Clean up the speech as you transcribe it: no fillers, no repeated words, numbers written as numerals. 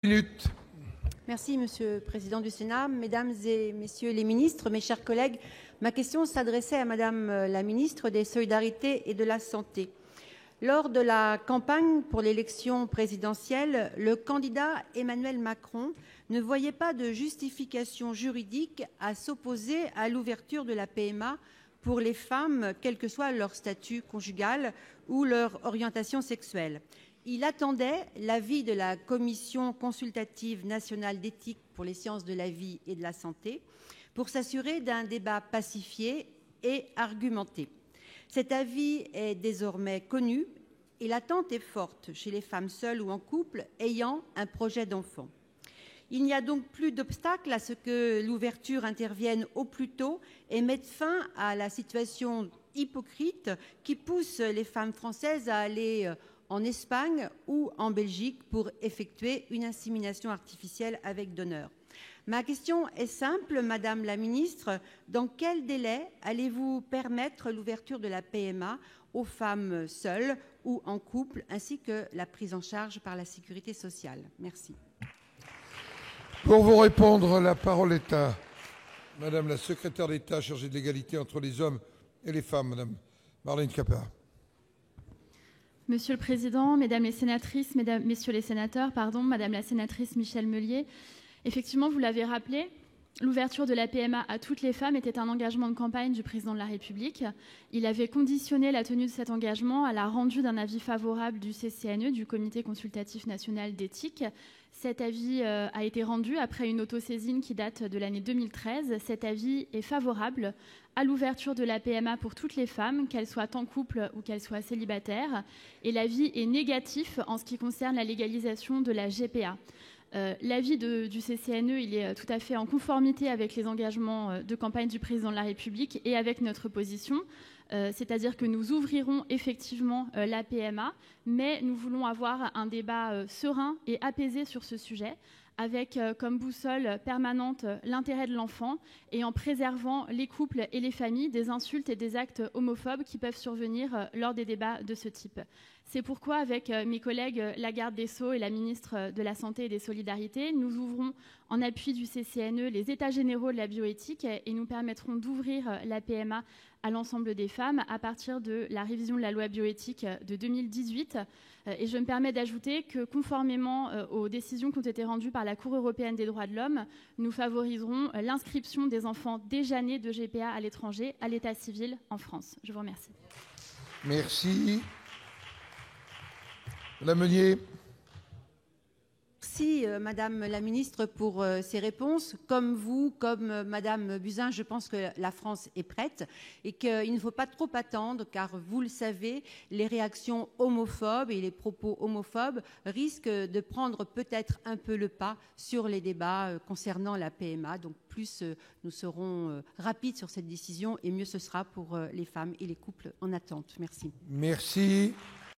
Minutes. Merci, Monsieur le Président du Sénat. Mesdames et Messieurs les ministres, mes chers collègues, ma question s'adressait à Madame la ministre des Solidarités et de la Santé. Lors de la campagne pour l'élection présidentielle, le candidat Emmanuel Macron ne voyait pas de justification juridique à s'opposer à l'ouverture de la PMA pour les femmes, quel que soit leur statut conjugal ou leur orientation sexuelle. Il attendait l'avis de la Commission consultative nationale d'éthique pour les sciences de la vie et de la santé pour s'assurer d'un débat pacifié et argumenté. Cet avis est désormais connu et l'attente est forte chez les femmes seules ou en couple ayant un projet d'enfant. Il n'y a donc plus d'obstacle à ce que l'ouverture intervienne au plus tôt et mette fin à la situation hypocrite qui pousse les femmes françaises à aller en Espagne ou en Belgique pour effectuer une insémination artificielle avec donneur. Ma question est simple, Madame la Ministre. Dans quel délai allez-vous permettre l'ouverture de la PMA aux femmes seules ou en couple, ainsi que la prise en charge par la sécurité sociale? Merci. Pour vous répondre, la parole est à Madame la secrétaire d'État chargée de l'égalité entre les hommes et les femmes, Madame Marlène Schiappa. Monsieur le Président, Mesdames les sénatrices, Messieurs les sénateurs, Madame la sénatrice Michèle Meunier, effectivement, vous l'avez rappelé, l'ouverture de la PMA à toutes les femmes était un engagement de campagne du Président de la République. Il avait conditionné la tenue de cet engagement à la rendue d'un avis favorable du CCNE, du Comité consultatif national d'éthique. Cet avis a été rendu après une autosaisine qui date de l'année 2013. Cet avis est favorable à l'ouverture de la PMA pour toutes les femmes, qu'elles soient en couple ou qu'elles soient célibataires. Et l'avis est négatif en ce qui concerne la légalisation de la GPA. L'avis du CCNE, il est tout à fait en conformité avec les engagements de campagne du Président de la République et avec notre position. C'est-à-dire que nous ouvrirons effectivement la PMA, mais nous voulons avoir un débat serein et apaisé sur ce sujet, avec comme boussole permanente l'intérêt de l'enfant et en préservant les couples et les familles des insultes et des actes homophobes qui peuvent survenir lors des débats de ce type. C'est pourquoi, avec mes collègues la garde des Sceaux et la ministre de la Santé et des Solidarités, nous ouvrons en appui du CCNE les états généraux de la bioéthique et nous permettrons d'ouvrir la PMA à l'ensemble des femmes à partir de la révision de la loi bioéthique de 2018. Et je me permets d'ajouter que, conformément aux décisions qui ont été rendues par la Cour européenne des droits de l'homme, nous favoriserons l'inscription des enfants déjà nés de GPA à l'étranger à l'état civil en France. Je vous remercie. Merci. Madame Meunier. Merci, Madame la Ministre, pour ces réponses. Comme vous, comme Madame Buzyn, je pense que la France est prête et qu'il ne faut pas trop attendre, car vous le savez, les réactions homophobes et les propos homophobes risquent de prendre peut-être un peu le pas sur les débats concernant la PMA. Donc plus nous serons rapides sur cette décision et mieux ce sera pour les femmes et les couples en attente. Merci. Merci.